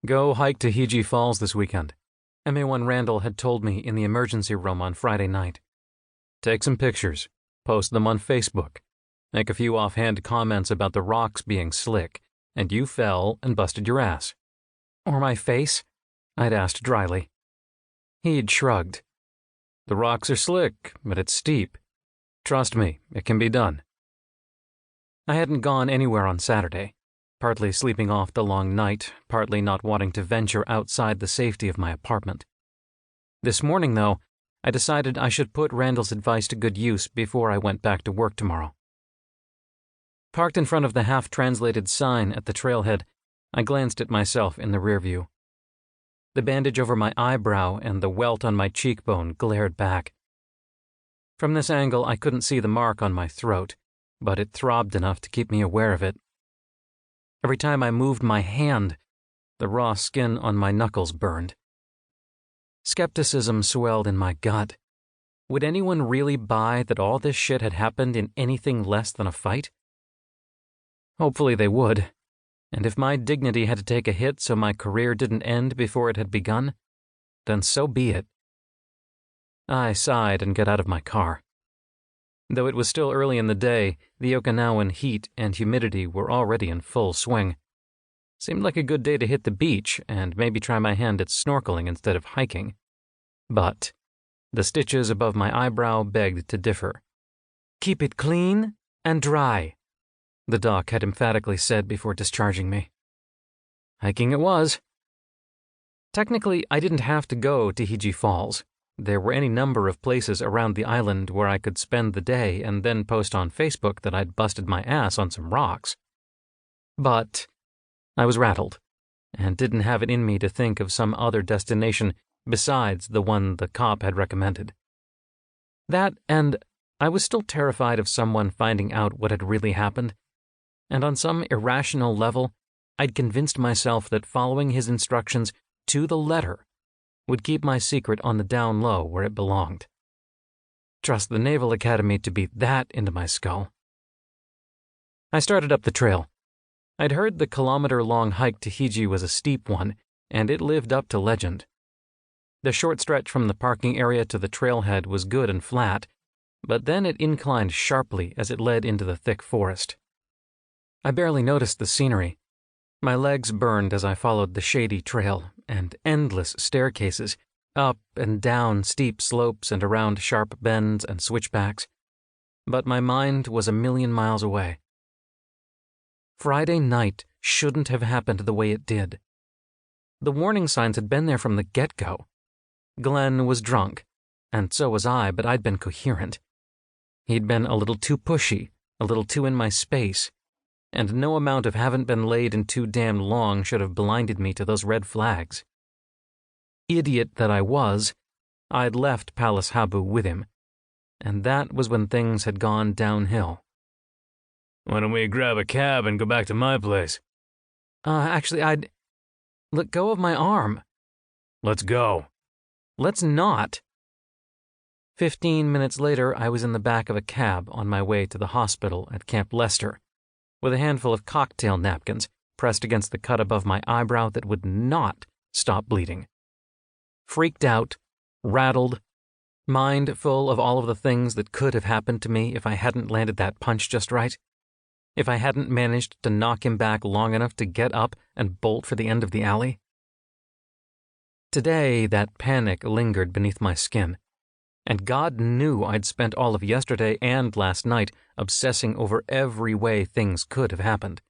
Go hike to Hiji Falls this weekend. MA1 Randall had told me in the emergency room on Friday night. Take some pictures, post them on Facebook, make a few offhand comments about the rocks being slick, and you fell and busted your ass. Or my face? I'd asked dryly. He'd shrugged. The rocks are slick, but it's steep. Trust me, it can be done. I hadn't gone anywhere on Saturday, partly sleeping off the long night, partly not wanting to venture outside the safety of my apartment. This morning, though, I decided I should put Randall's advice to good use before I went back to work tomorrow. Parked in front of the half-translated sign at the trailhead, I glanced at myself in the rearview. The bandage over my eyebrow and the welt on my cheekbone glared back. From this angle, I couldn't see the mark on my throat, but it throbbed enough to keep me aware of it. Every time I moved my hand, the raw skin on my knuckles burned. Skepticism swelled in my gut. Would anyone really buy that all this shit had happened in anything less than a fight? Hopefully they would. And if my dignity had to take a hit so my career didn't end before it had begun, then so be it. I sighed and got out of my car. Though it was still early in the day, the Okinawan heat and humidity were already in full swing. Seemed like a good day to hit the beach and maybe try my hand at snorkeling instead of hiking. But the stitches above my eyebrow begged to differ. Keep it clean and dry, the doc had emphatically said before discharging me. Hiking it was. Technically, I didn't have to go to Hiji Falls. There were any number of places around the island where I could spend the day and then post on Facebook that I'd busted my ass on some rocks. But I was rattled, and didn't have it in me to think of some other destination besides the one the cop had recommended. That, and I was still terrified of someone finding out what had really happened, and on some irrational level, I'd convinced myself that following his instructions to the letter would keep my secret on the down low where it belonged. Trust the Naval Academy to beat that into my skull. I started up the trail. I'd heard the kilometer-long hike to Hiji was a steep one, and it lived up to legend. The short stretch from the parking area to the trailhead was good and flat, but then it inclined sharply as it led into the thick forest. I barely noticed the scenery. My legs burned as I followed the shady trail and endless staircases, up and down steep slopes and around sharp bends and switchbacks. But my mind was a million miles away. Friday night shouldn't have happened the way it did. The warning signs had been there from the get-go. Glenn was drunk, and so was I, but I'd been coherent. He'd been a little too pushy, a little too in my space, and no amount of haven't been laid in too damn long should have blinded me to those red flags. Idiot that I was, I'd left Palace Habu with him, and that was when things had gone downhill. Why don't we grab a cab and go back to my place? Actually, I'd... Let go of my arm. Let's go. Let's not. 15 minutes later, I was in the back of a cab on my way to the hospital at Camp Lester, with a handful of cocktail napkins pressed against the cut above my eyebrow that would not stop bleeding. Freaked out, rattled, mind full of all of the things that could have happened to me if I hadn't landed that punch just right, if I hadn't managed to knock him back long enough to get up and bolt for the end of the alley. Today, that panic lingered beneath my skin, and God knew I'd spent all of yesterday and last night obsessing over every way things could have happened.